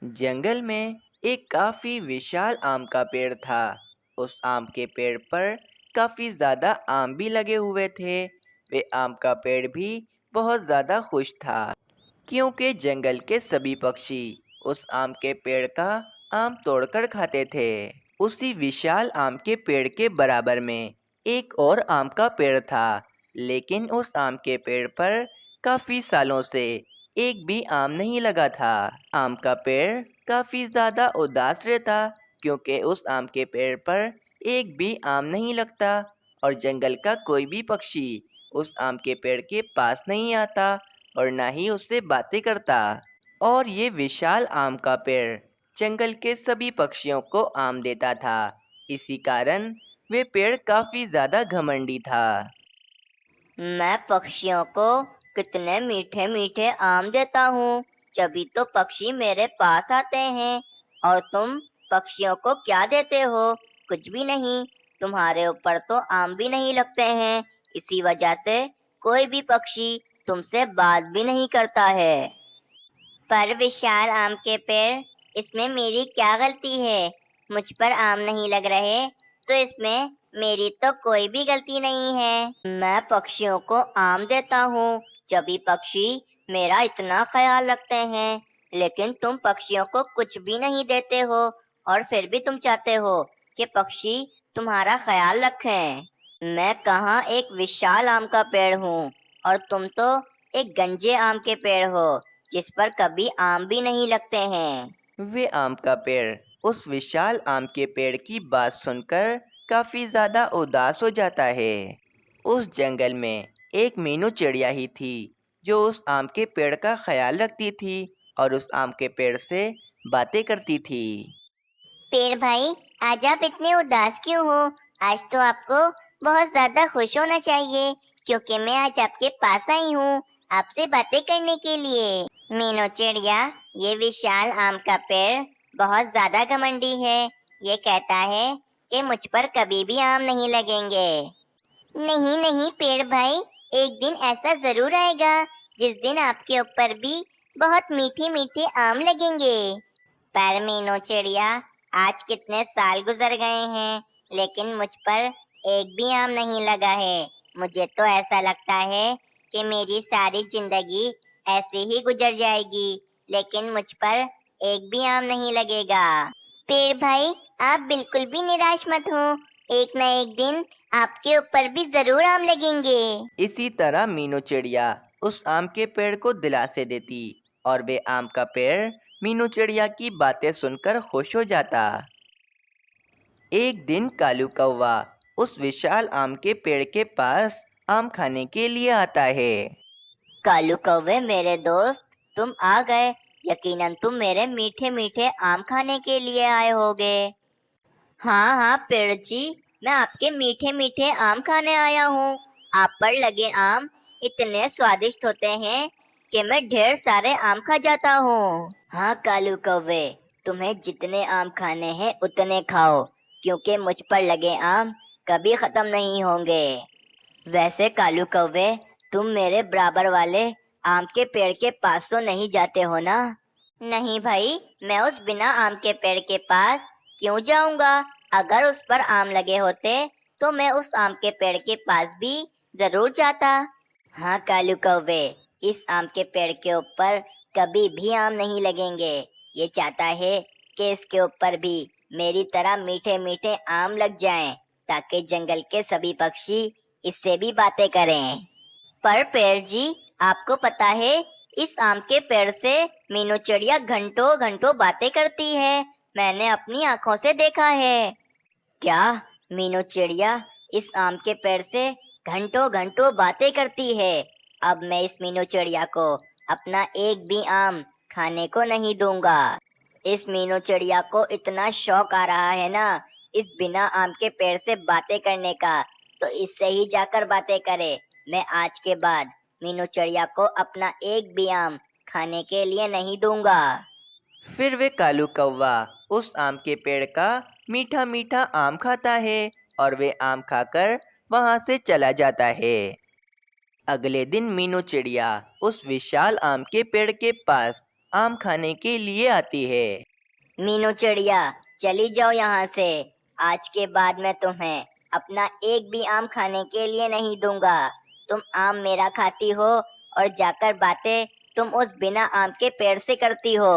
जंगल में एक काफी विशाल आम का पेड़ था। उस आम के पेड़ पर काफी ज्यादा आम भी लगे हुए थे। वे आम का पेड़ भी बहुत ज्यादा खुश था, क्योंकि जंगल के सभी पक्षी उस आम के पेड़ का आम तोड़कर खाते थे। उसी विशाल आम के पेड़ के बराबर में एक और आम का पेड़ था, लेकिन उस आम के पेड़ पर काफी सालों से एक भी आम नहीं लगा था। आम का पेड़ काफी ज्यादा उदास रहता, क्योंकि उस आम के पेड़ पर एक भी आम नहीं लगता और जंगल का कोई भी पक्षी उस आम के पेड़ के पास नहीं आता और ना ही उससे बातें करता। और ये विशाल आम का पेड़ जंगल के सभी पक्षियों को आम देता था। इसी कारण वे पेड़ काफी ज्यादा घमंडी था। मैं पक्षियों को कितने मीठे मीठे आम देता हूँ, जभी तो पक्षी मेरे पास आते हैं। और तुम पक्षियों को क्या देते हो? कुछ भी नहीं। तुम्हारे ऊपर तो आम भी नहीं लगते हैं, इसी वजह से कोई भी पक्षी तुमसे बात भी नहीं करता है। पर विशाल आम के पेड़, इसमें मेरी क्या गलती है? मुझ पर आम नहीं लग रहे, तो इसमें मेरी तो कोई भी गलती नहीं है। मैं पक्षियों को आम देता हूँ, जब भी पक्षी मेरा इतना ख्याल रखते हैं। लेकिन तुम पक्षियों को कुछ भी नहीं देते हो, और फिर भी तुम चाहते हो कि पक्षी तुम्हारा ख्याल रखें। मैं कहाँ एक विशाल आम का पेड़ हूँ, और तुम तो एक गंजे आम के पेड़ हो, जिस पर कभी आम भी नहीं लगते हैं। वे आम का पेड़ उस विशाल आम के पेड़ की बात सुनकर काफी ज्यादा उदास हो जाता है। उस जंगल में एक मीनू चिड़िया ही थी, जो उस आम के पेड़ का ख्याल रखती थी और उस आम के पेड़ से बातें करती थी। पेड़ भाई, आज आप इतने उदास क्यों हो? आज तो आपको बहुत ज्यादा खुश होना चाहिए, क्योंकि मैं आज आपके पास आई हूँ आपसे बातें करने के लिए। मीनू चिड़िया, ये विशाल आम का पेड़ बहुत ज्यादा घमंडी है। ये कहता है कि मुझ पर कभी भी आम नहीं लगेंगे। नहीं नहीं पेड़ भाई, एक दिन ऐसा जरूर आएगा जिस दिन आपके ऊपर भी बहुत मीठे मीठे आम लगेंगे। पर मीनू चिड़िया, आज कितने साल गुजर गए हैं, लेकिन मुझ पर एक भी आम नहीं लगा है। मुझे तो ऐसा लगता है कि मेरी सारी जिंदगी ऐसे ही गुजर जाएगी, लेकिन मुझ पर एक भी आम नहीं लगेगा। पेड़ भाई, आप बिल्कुल भी निराश मत हो। एक न एक दिन आपके ऊपर भी जरूर आम लगेंगे। इसी तरह मीनू चिड़िया उस आम के पेड़ को दिलासे देती और वे आम का पेड़ मीनू चिड़िया की बातें सुनकर खुश हो जाता। एक दिन कालू कौवा उस विशाल आम के पेड़ के पास आम खाने के लिए आता है। कालू कौवे मेरे दोस्त, तुम आ गए। यकीनन तुम मेरे मीठे मीठे आम खाने के लिए आए होगे। हाँ हाँ पेड़ जी, मैं आपके मीठे मीठे आम खाने आया हूँ। आप पर लगे आम इतने स्वादिष्ट होते हैं कि मैं ढेर सारे आम खा जाता हूँ। हाँ कालू कौवे, तुम्हें जितने आम खाने हैं उतने खाओ, क्योंकि मुझ पर लगे आम कभी खत्म नहीं होंगे। वैसे कालू कौवे, तुम मेरे बराबर वाले आम के पेड़ के पास तो नहीं जाते हो ना? नहीं भाई, मैं उस बिना आम के पेड़ के पास क्यों जाऊंगा? अगर उस पर आम लगे होते तो मैं उस आम के पेड़ के पास भी जरूर जाता। हाँ कालू कौवे, इस आम के पेड़ के ऊपर कभी भी आम नहीं लगेंगे। ये चाहता है कि इसके ऊपर भी मेरी तरह मीठे मीठे आम लग जाएं, ताकि जंगल के सभी पक्षी इससे भी बातें करें। पर पेड़ जी, आपको पता है इस आम के पेड़ से मीनू चिड़िया घंटों घंटों बातें करती है। मैंने अपनी आंखों से देखा है। क्या? मीनू चिड़िया इस आम के पेड़ से घंटों घंटों बातें करती है? अब मैं इस मीनू चिड़िया को अपना एक भी आम खाने को नहीं दूंगा। इस मीनू चिड़िया को इतना शौक आ रहा है ना इस बिना आम के पेड़ से बातें करने का, तो इससे ही जाकर बातें करे। मैं आज के बाद मीनू चिड़िया को अपना एक भी आम खाने के लिए नहीं दूंगा। फिर वे कालू कौवा उस आम के पेड़ का मीठा मीठा आम खाता है और वे आम खाकर वहां से चला जाता है। अगले दिन मीनू चिड़िया उस विशाल आम के पेड़ के पास आम खाने के लिए आती है। मीनू चिड़िया, चली जाओ यहाँ से। आज के बाद मैं तुम्हें अपना एक भी आम खाने के लिए नहीं दूंगा। तुम आम मेरा खाती हो और जाकर बातें तुम उस बिना आम के पेड़ से करती हो।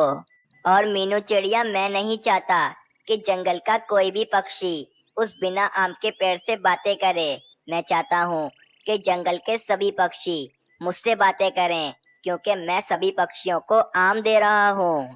और मीनू चिड़िया, मैं नहीं चाहता कि जंगल का कोई भी पक्षी उस बिना आम के पेड़ से बातें करे। मैं चाहता हूँ कि जंगल के सभी पक्षी मुझसे बातें करें, क्योंकि मैं सभी पक्षियों को आम दे रहा हूँ।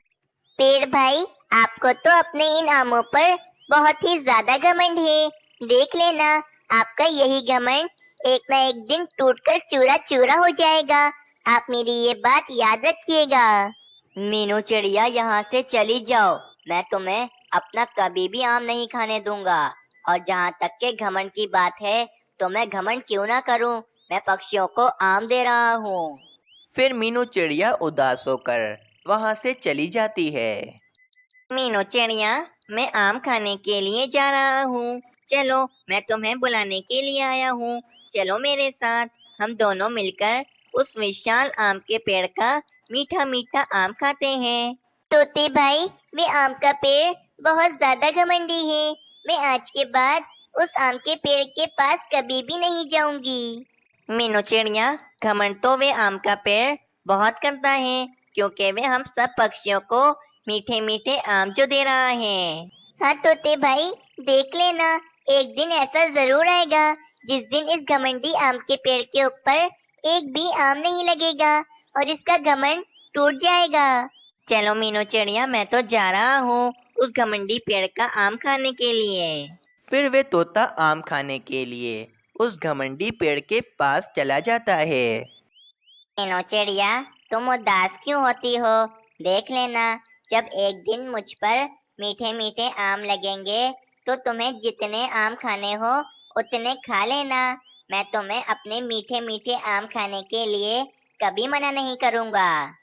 पेड़ भाई, आपको तो अपने इन आमों पर बहुत ही ज्यादा घमंड है। देख लेना, आपका यही घमंड एक ना एक दिन टूटकर चूरा चूरा हो जाएगा। आप मेरी ये बात याद रखिएगा। मीनू चिड़िया, यहाँ से चली जाओ। मैं तुम्हें अपना कभी भी आम नहीं खाने दूंगा। और जहाँ तक के घमंड की बात है, तो मैं घमंड क्यों ना करूँ, मैं पक्षियों को आम दे रहा हूँ। फिर मीनू चिड़िया उदास होकर वहाँ से चली जाती है। मीनू चिड़िया, मैं आम खाने के लिए जा रहा हूँ। चलो, मैं तुम्हें बुलाने के लिए आया हूँ। चलो मेरे साथ, हम दोनों मिलकर उस विशाल आम के पेड़ का मीठा मीठा आम खाते हैं। तोते भाई, वे आम का पेड़ बहुत ज्यादा घमंडी है। मैं आज के बाद उस आम के पेड़ के पास कभी भी नहीं जाऊंगी। मीनू चिड़िया, घमंड तो वे आम का पेड़ बहुत करता है, क्योंकि वे हम सब पक्षियों को मीठे मीठे आम जो दे रहा है। हाँ तोते भाई, देख लेना, एक दिन ऐसा जरूर आएगा जिस दिन इस घमंडी आम के पेड़ के ऊपर एक भी आम नहीं लगेगा और इसका घमंड टूट जाएगा। चलो मीनू चिड़िया, मैं तो जा रहा हूँ उस घमंडी पेड़ का आम खाने के लिए। फिर वे तोता आम खाने के लिए उस घमंडी पेड़ के पास चला जाता है। मीनू चिड़िया, तुम उदास क्यों होती हो? देख लेना, जब एक दिन मुझ पर मीठे मीठे आम लगेंगे तो तुम्हें जितने आम खाने हो उतने खा लेना। मैं तुम्हें अपने मीठे मीठे आम खाने के लिए कभी मना नहीं करूँगा।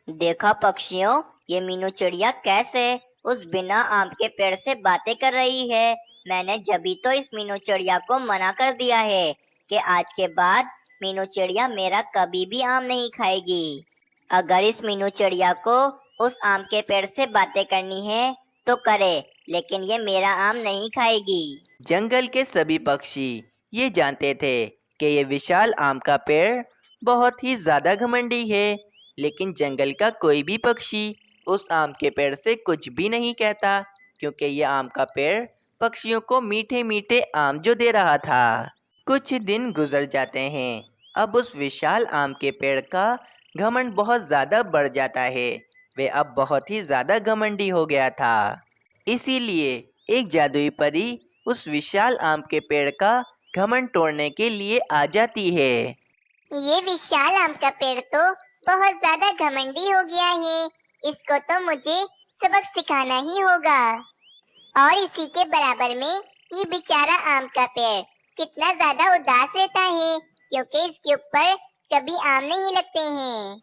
देखा पक्षियों, ये मीनू चिड़िया कैसे उस बिना आम के पेड़ से बातें कर रही है। मैंने जभी तो इस मीनू चिड़िया को मना कर दिया है कि आज के बाद मीनू चिड़िया मेरा कभी भी आम नहीं खाएगी। अगर इस मीनू चिड़िया को उस आम के पेड़ से बातें करनी है तो करे, लेकिन ये मेरा आम नहीं खाएगी। जंगल के सभी पक्षी ये जानते थे कि ये विशाल आम का पेड़ बहुत ही ज़्यादा घमंडी है, लेकिन जंगल का कोई भी पक्षी उस आम के पेड़ से कुछ भी नहीं कहता, क्योंकि ये आम का पेड़ पक्षियों को मीठे मीठे आम जो दे रहा था। कुछ दिन गुजर जाते हैं। अब उस विशाल आम के पेड़ का घमंड बहुत ज़्यादा बढ़ जाता है। वे अब बहुत ही ज़्यादा घमंडी हो गया था। इसीलिए एक जादुई परी उस विशाल आम के पेड़ का घमंड तोड़ने के लिए आ जाती है। ये विशाल आम का पेड़ तो बहुत ज्यादा घमंडी हो गया है। इसको तो मुझे सबक सिखाना ही होगा। और इसी के बराबर में ये बेचारा आम का पेड़ कितना ज्यादा उदास रहता है, क्योंकि इसके ऊपर कभी आम नहीं लगते हैं।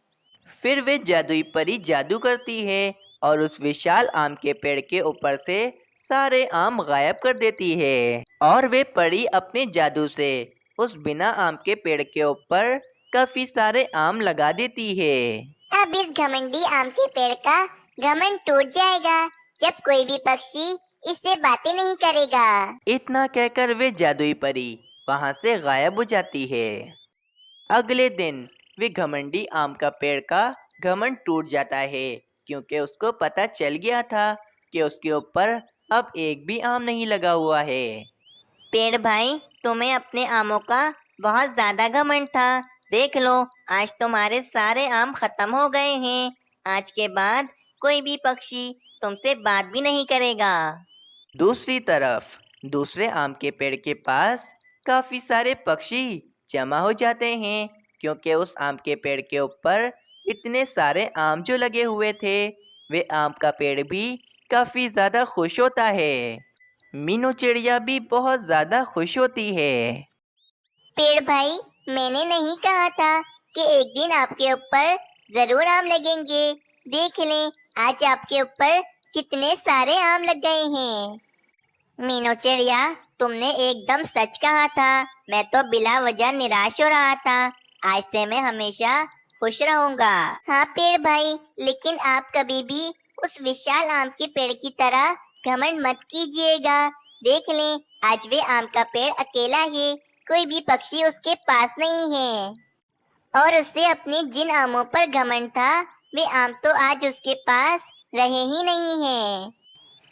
फिर वे जादुई परी जादू करती है और उस विशाल आम के पेड़ के ऊपर से सारे आम गायब कर देती है। और वे परी अपने जादू से उस बिना आम के पेड़ के ऊपर काफी सारे आम लगा देती है। अब इस घमंडी आम के पेड़ का घमंड टूट जाएगा जब कोई भी पक्षी इससे बातें नहीं करेगा। इतना कहकर वे जादुई परी वहां से गायब हो जाती है। अगले दिन वे घमंडी आम का पेड़ का घमंड टूट जाता है, क्योंकि उसको पता चल गया था कि उसके ऊपर अब एक भी आम नहीं लगा हुआ है। पेड़ भाई, तुम्हें अपने आमों का बहुत ज्यादा घमंड था। देख लो, आज तुम्हारे सारे आम खत्म हो गए हैं। आज के बाद कोई भी पक्षी तुमसे बात भी नहीं करेगा। दूसरी तरफ दूसरे आम के पेड़ के पास काफी सारे पक्षी जमा हो जाते हैं, क्योंकि उस आम के पेड़ के ऊपर इतने सारे आम जो लगे हुए थे। वे आम का पेड़ भी काफी ज्यादा खुश होता है। मीनू चिड़िया भी बहुत ज्यादा खुश होती है। पेड़ भाई, मैंने नहीं कहा था कि एक दिन आपके ऊपर जरूर आम लगेंगे। देख लें, आज आपके ऊपर कितने सारे आम लग गए हैं। मीनू चिड़िया, तुमने एकदम सच कहा था। मैं तो बिला वजह निराश हो रहा था। आज से मैं हमेशा खुश रहूंगा। हाँ पेड़ भाई, लेकिन आप कभी भी उस विशाल आम के पेड़ की तरह घमंड मत कीजिएगा। देख लें, आज वे आम का पेड़ अकेला है, कोई भी पक्षी उसके पास नहीं है। और उसे अपने जिन आमों पर घमंड था, वे आम तो आज उसके पास रहे ही नहीं हैं।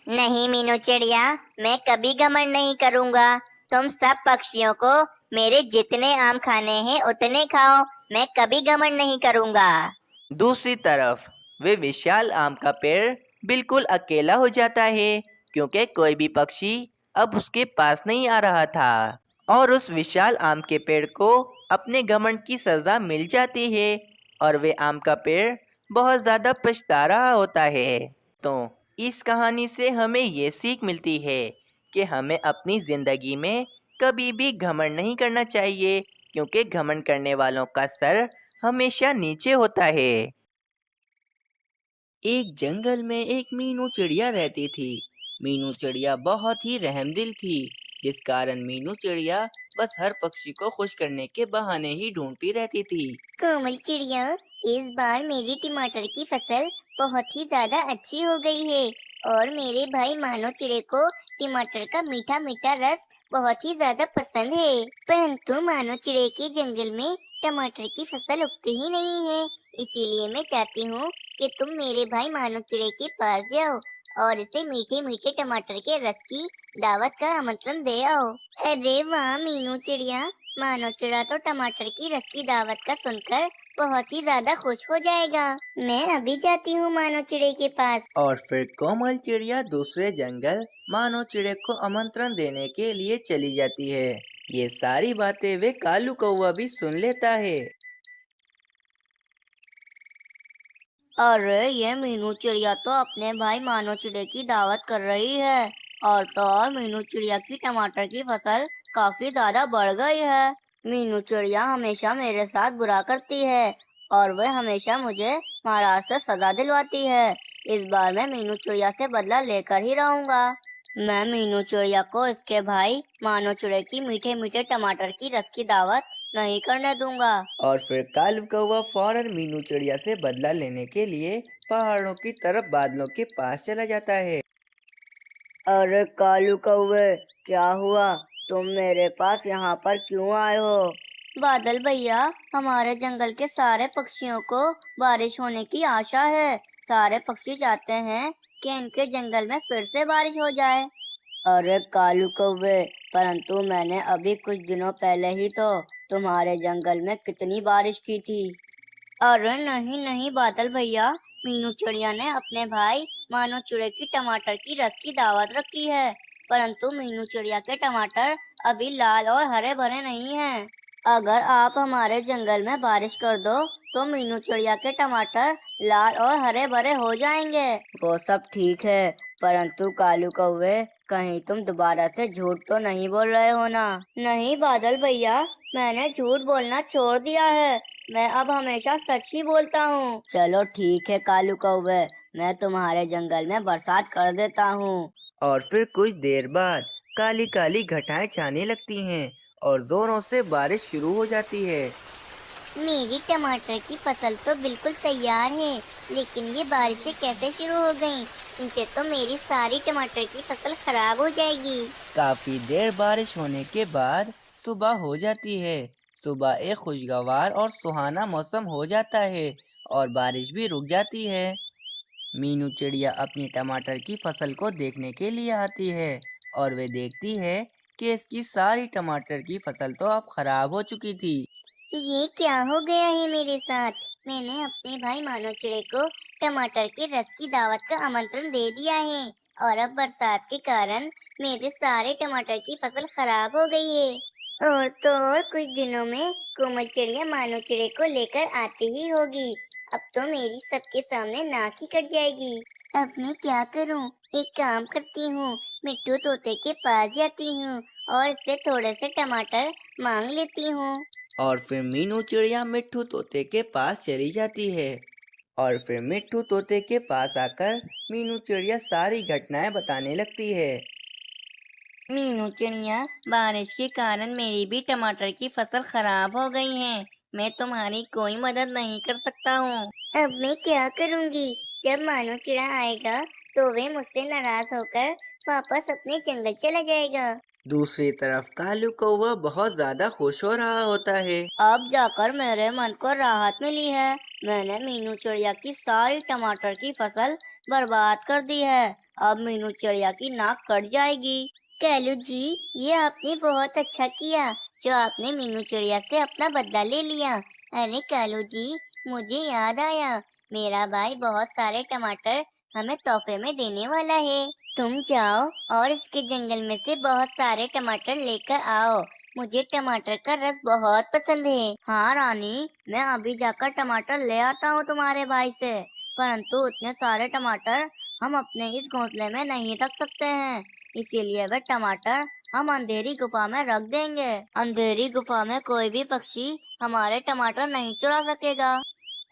नहीं मीनू चिड़िया, मैं कभी घमंड नहीं करूंगा। तुम सब पक्षियों को मेरे जितने आम खाने हैं उतने खाओ, मैं कभी घमंड नहीं करूंगा। दूसरी तरफ वे विशाल आम का पेड़ बिल्कुल अकेला हो जाता है, क्योंकि कोई भी पक्षी अब उसके पास नहीं आ रहा था और उस विशाल आम के पेड़ को अपने घमंड की सजा मिल जाती है और वे आम का पेड़ बहुत ज़्यादा पछता रहा होता है। तो इस कहानी से हमें ये सीख मिलती है कि हमें अपनी ज़िंदगी में कभी भी घमंड नहीं करना चाहिए, क्योंकि घमंड करने वालों का सर हमेशा नीचे होता है। एक जंगल में एक मीनू चिड़िया रहती थी। मीनू चिड़िया बहुत ही रहमदिल थी, जिस कारण मीनू चिड़िया बस हर पक्षी को खुश करने के बहाने ही ढूंढती रहती थी। कोमल चिड़िया, इस बार मेरी टमाटर की फसल बहुत ही ज्यादा अच्छी हो गई है और मेरे भाई मानो चिड़े को टमाटर का मीठा मीठा रस बहुत ही ज्यादा पसंद है। परंतु मानो चिड़े के जंगल में टमाटर की फसल उगती ही नहीं है, इसीलिए मैं चाहती हूँ कि तुम मेरे भाई मानो चिड़े के पास जाओ और इसे मीठे मीठे टमाटर के रस की दावत का आमंत्रण दे आओ। अरे वाह मीनू चिड़िया, मानो चिड़ा तो टमाटर की रस की दावत का सुनकर बहुत ही ज्यादा खुश हो जाएगा। मैं अभी जाती हूँ मानो चिड़े के पास। और फिर कोमल चिड़िया दूसरे जंगल मानो चिड़े को आमंत्रण देने के लिए चली जाती है। ये सारी बातें वे कालू कौवा भी सुन लेता है। अरे ये मीनू चिड़िया तो अपने भाई मानो चिड़े की दावत कर रही है और तो और मीनू चिड़िया की टमाटर की फसल काफी ज्यादा बढ़ गई है। मीनू चिड़िया हमेशा मेरे साथ बुरा करती है और वह हमेशा मुझे महाराज से सजा दिलवाती है। इस बार मैं मीनू चिड़िया से बदला लेकर ही रहूंगा। मैं मीनू चिड़िया को इसके भाई मानो चिड़े की मीठे मीठे टमाटर की रस की दावत नहीं करने दूंगा। और फिर कालू कौवा फौरन मीनू चिड़िया से बदला लेने के लिए पहाड़ों की तरफ बादलों के पास चला जाता है। अरे कालू कौवे, क्या हुआ? तुम मेरे पास यहाँ पर क्यों आए हो? बादल भैया, हमारे जंगल के सारे पक्षियों को बारिश होने की आशा है। सारे पक्षी चाहते हैं कि इनके जंगल में फिर से बारिश हो जाए। अरे कालू कौवे, परंतु मैंने अभी कुछ दिनों पहले ही तो तुम्हारे जंगल में कितनी बारिश की थी। अरे नहीं नहीं बादल भैया, मीनू चिड़िया ने अपने भाई मानो चिड़े की टमाटर की रस की दावत रखी है, परंतु मीनू चिड़िया के टमाटर अभी लाल और हरे भरे नहीं हैं। अगर आप हमारे जंगल में बारिश कर दो तो मीनू चिड़िया के टमाटर लाल और हरे भरे हो जाएंगे। वो सब ठीक है, परंतु कालू कौवे, कहीं तुम दोबारा से झूठ तो नहीं बोल रहे हो ना? नहीं बादल भैया, मैंने झूठ बोलना छोड़ दिया है। मैं अब हमेशा सच ही बोलता हूँ। चलो ठीक है कालू कौवे, मैं तुम्हारे जंगल में बरसात कर देता हूँ। और फिर कुछ देर बाद काली काली घटाएं छाने लगती हैं और जोरों से बारिश शुरू हो जाती है। मेरी टमाटर की फसल तो बिल्कुल तैयार है, लेकिन ये बारिशें कैसे शुरू हो गईं? इनसे तो मेरी सारी टमाटर की फसल खराब हो जाएगी। काफी देर बारिश होने के बाद सुबह हो जाती है। सुबह एक खुशगवार और सुहाना मौसम हो जाता है और बारिश भी रुक जाती है। मीनू चिड़िया अपनी टमाटर की फसल को देखने के लिए आती है और वे देखती है कि इसकी सारी टमाटर की फसल तो अब खराब हो चुकी थी। ये क्या हो गया है मेरे साथ? मैंने अपने भाई मानो चिड़े को टमाटर के रस की दावत का आमंत्रण दे दिया है और अब बरसात के कारण मेरे सारे टमाटर की फसल खराब हो गई है। और तो और कुछ दिनों में कोमल चिड़िया मानो चिड़े को लेकर आती ही होगी। अब तो मेरी सबके सामने नाक ही कट जाएगी। अब मैं क्या करूं? एक काम करती हूँ, मिट्टू तोते के पास जाती हूँ और इससे थोड़े से टमाटर मांग लेती हूँ। और फिर मीनू चिड़िया मिट्ठू तोते के पास चली जाती है और फिर मिट्ठू तोते के पास आकर मीनू चिड़िया सारी घटनाएं बताने लगती है। मीनू चिड़िया, बारिश के कारण मेरी भी टमाटर की फसल खराब हो गई है। मैं तुम्हारी कोई मदद नहीं कर सकता हूँ। अब मैं क्या करूँगी? जब मानो चिड़ा आएगा तो वे मुझसे नाराज होकर वापस अपने जंगल चला जाएगा। दूसरी तरफ कालू कौवा बहुत ज्यादा खुश हो रहा होता है। अब जाकर मेरे मन को राहत मिली है। मैंने मीनू चिड़िया की सारी टमाटर की फसल बर्बाद कर दी है। अब मीनू चिड़िया की नाक कट जाएगी। कालू जी, ये आपने बहुत अच्छा किया जो आपने मीनू चिड़िया से अपना बदला ले लिया। अरे कालू जी, मुझे याद आया, मेरा भाई बहुत सारे टमाटर हमें तोहफे में देने वाला है। तुम जाओ और इसके जंगल में से बहुत सारे टमाटर लेकर आओ। मुझे टमाटर का रस बहुत पसंद है। हाँ रानी, मैं अभी जाकर टमाटर ले आता हूँ तुम्हारे भाई से। परंतु इतने सारे टमाटर हम अपने इस घोंसले में नहीं रख सकते हैं, इसीलिए वे टमाटर हम अंधेरी गुफा में रख देंगे। अंधेरी गुफा में कोई भी पक्षी हमारे टमाटर नहीं चुरा सकेगा।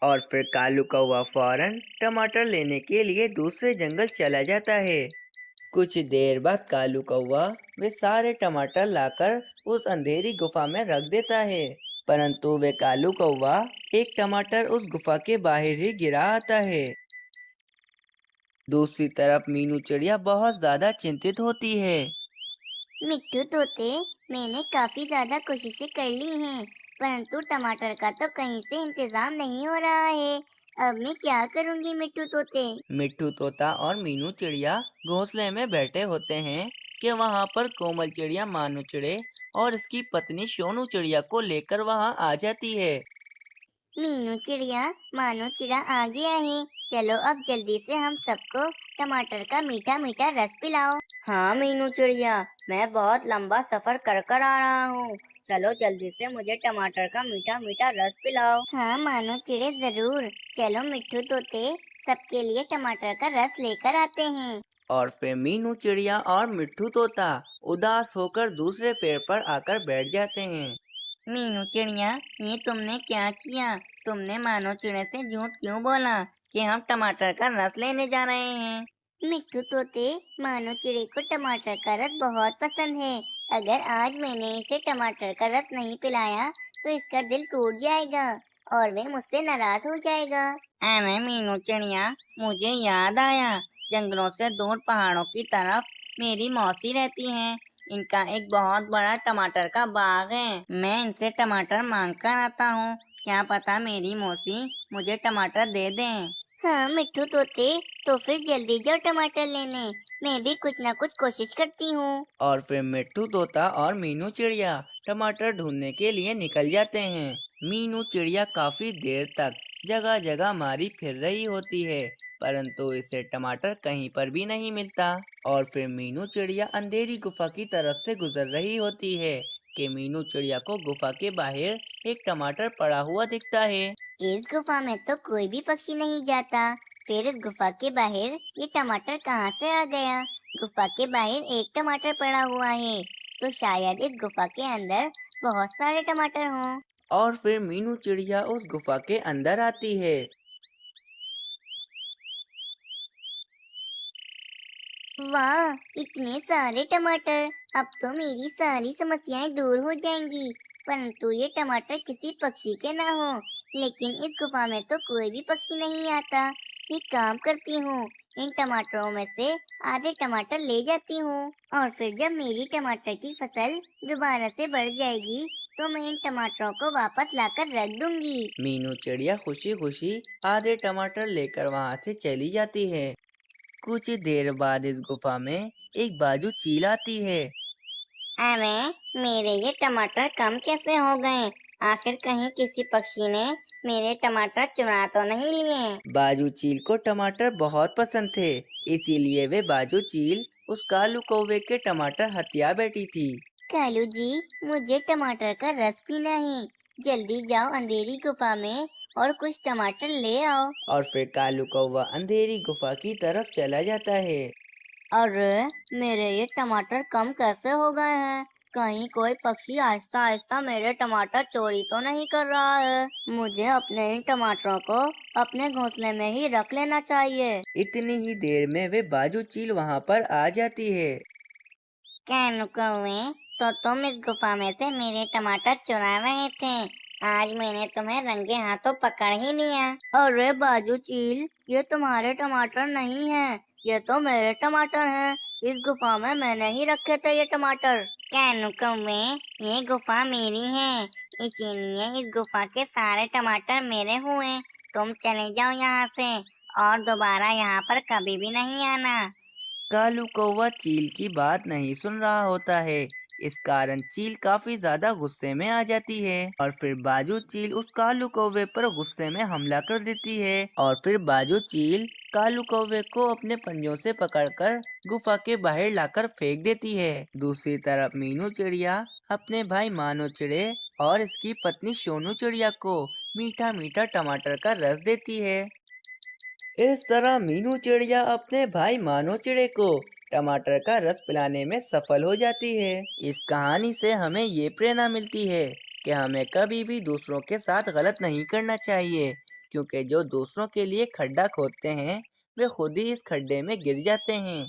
और फिर कालू कौवा फौरन टमाटर लेने के लिए दूसरे जंगल चला जाता है। कुछ देर बाद कालू कौवा वे सारे टमाटर लाकर उस अंधेरी गुफा में रख देता है। परंतु वे कालू कौवा एक टमाटर उस गुफा के बाहर ही गिरा आता है। दूसरी तरफ मीनू चिड़िया बहुत ज्यादा चिंतित होती है। मिट्टू तोते, मैंने काफी ज्यादा कोशिशें कर ली हैं, परंतु टमाटर का तो कहीं से इंतजाम नहीं हो रहा है। अब मैं क्या करूँगी मिट्टू तोते? मिट्ठू तोता और मीनू चिड़िया घोंसले में बैठे होते हैं कि वहाँ पर कोमल चिड़िया मानू चिड़े और इसकी पत्नी सोनू चिड़िया को लेकर वहाँ आ जाती है। मीनू चिड़िया, मानो चिड़ा आ गया है। चलो अब जल्दी से हम सबको टमाटर का मीठा मीठा रस पिलाओ। हाँ मीनू चिड़िया, मैं बहुत लंबा सफर कर कर आ रहा हूँ। चलो जल्दी से मुझे टमाटर का मीठा मीठा रस पिलाओ। हाँ मानो चिड़े, जरूर। चलो मिट्टू तोते, सबके लिए टमाटर का रस लेकर आते हैं। और फिर मीनू चिड़िया और मिट्ठू तोता उदास होकर दूसरे पेड़ पर आकर बैठ जाते हैं। मीनू चिड़िया, ये तुमने क्या किया? तुमने मानो चिड़े से झूठ क्यों बोला कि हम टमाटर का रस लेने जा रहे हैं? मिट्टू तोते, मानो चिड़े को टमाटर का रस बहुत पसंद है। अगर आज मैंने इसे टमाटर का रस नहीं पिलाया तो इसका दिल टूट जाएगा और वह मुझसे नाराज हो जाएगा। अरे मीनू चिड़िया, मुझे याद आया, जंगलों से दूर पहाड़ों की तरफ मेरी मौसी रहती हैं। इनका एक बहुत बड़ा टमाटर का बाग है। मैं इनसे टमाटर मांग कर आता हूँ। क्या पता मेरी मौसी मुझे टमाटर दे दें। हाँ मिट्टू तोते, तो फिर जल्दी जाओ टमाटर लेने। मैं भी कुछ न कुछ कोशिश करती हूँ। और फिर मिट्ठू तोता और मीनू चिड़िया टमाटर ढूंढने के लिए निकल जाते हैं। मीनू चिड़िया काफी देर तक जगह जगह मारी फिर रही होती है, परंतु इसे टमाटर कहीं पर भी नहीं मिलता। और फिर मीनू चिड़िया अंधेरी गुफा की तरफ से गुजर रही होती है कि मीनू चिड़िया को गुफा के बाहर एक टमाटर पड़ा हुआ दिखता है। इस गुफा में तो कोई भी पक्षी नहीं जाता। फिर इस गुफा के बाहर ये टमाटर कहाँ से आ गया? गुफा के बाहर एक टमाटर पड़ा हुआ है, तो शायद इस गुफा के अंदर बहुत सारे टमाटर हों। और फिर मीनू चिड़िया उस गुफा के अंदर आती है। वाह, इतने सारे टमाटर! अब तो मेरी सारी समस्याएं दूर हो जाएंगी। परंतु ये टमाटर किसी पक्षी के ना हो। लेकिन इस गुफा में तो कोई भी पक्षी नहीं आता। एक काम करती हूँ, इन टमाटरों में से आधे टमाटर ले जाती हूँ और फिर जब मेरी टमाटर की फसल दोबारा से बढ़ जाएगी तो मैं इन टमाटरों को वापस लाकर रख दूंगी। मीनू चिड़िया खुशी खुशी आधे टमाटर लेकर वहाँ से चली जाती है। कुछ देर बाद इस गुफा में एक बाजू चील आती है। अरे मेरे ये टमाटर कम कैसे हो गए? आखिर कहीं किसी पक्षी ने मेरे टमाटर चुरा तो नहीं लिए? बाजू चील को टमाटर बहुत पसंद थे, इसीलिए वे बाजू चील उस कालू कौवे के टमाटर हथिया बैठी थी। कालू जी, मुझे टमाटर का रस पीना है। जल्दी जाओ अंधेरी गुफा में और कुछ टमाटर ले आओ। और फिर कालू कौवा अंधेरी गुफा की तरफ चला जाता है। अरे मेरे ये टमाटर कम कैसे हो गए हैं? कहीं कोई पक्षी आहिस्ता आहिस्ता मेरे टमाटर चोरी तो नहीं कर रहा है? मुझे अपने इन टमाटरों को अपने घोंसले में ही रख लेना चाहिए। इतनी ही देर में वे बाजू चील वहाँ पर आ जाती है। कानू कौवे, तो तुम इस गुफा में से मेरे टमाटर चुरा रहे थे। आज मैंने तुम्हें रंगे हाथों पकड़ ही लिया। अरे बाजू चील, ये तुम्हारे टमाटर नहीं हैं, ये तो मेरे टमाटर हैं। इस गुफा में मैंने ही रखे थे ये टमाटर। कानू कौवे, ये गुफा मेरी है, इसीलिए इस गुफा के सारे टमाटर मेरे हुए। तुम चले जाओ यहाँ से और दोबारा यहाँ पर कभी भी नहीं आना। कालू कौवा चील की बात नहीं सुन रहा होता है। इस कारण चील काफी ज्यादा गुस्से में आ जाती है और फिर बाजू चील उस कालू कौवे पर गुस्से में हमला कर देती है और फिर बाजू चील कालू कौवे को अपने पंजों से पकड़कर गुफा के बाहर लाकर फेंक देती है। दूसरी तरफ मीनू चिड़िया अपने भाई मानो चिड़े और इसकी पत्नी सोनू चिड़िया को मीठा मीठा टमाटर का रस देती है। इस तरह मीनू चिड़िया अपने भाई मानो चिड़े को टमाटर का रस पिलाने में सफल हो जाती है। इस कहानी से हमें ये प्रेरणा मिलती है कि हमें कभी भी दूसरों के साथ गलत नहीं करना चाहिए, क्योंकि जो दूसरों के लिए खड्डा खोदते हैं वे खुद ही इस खड्डे में गिर जाते हैं।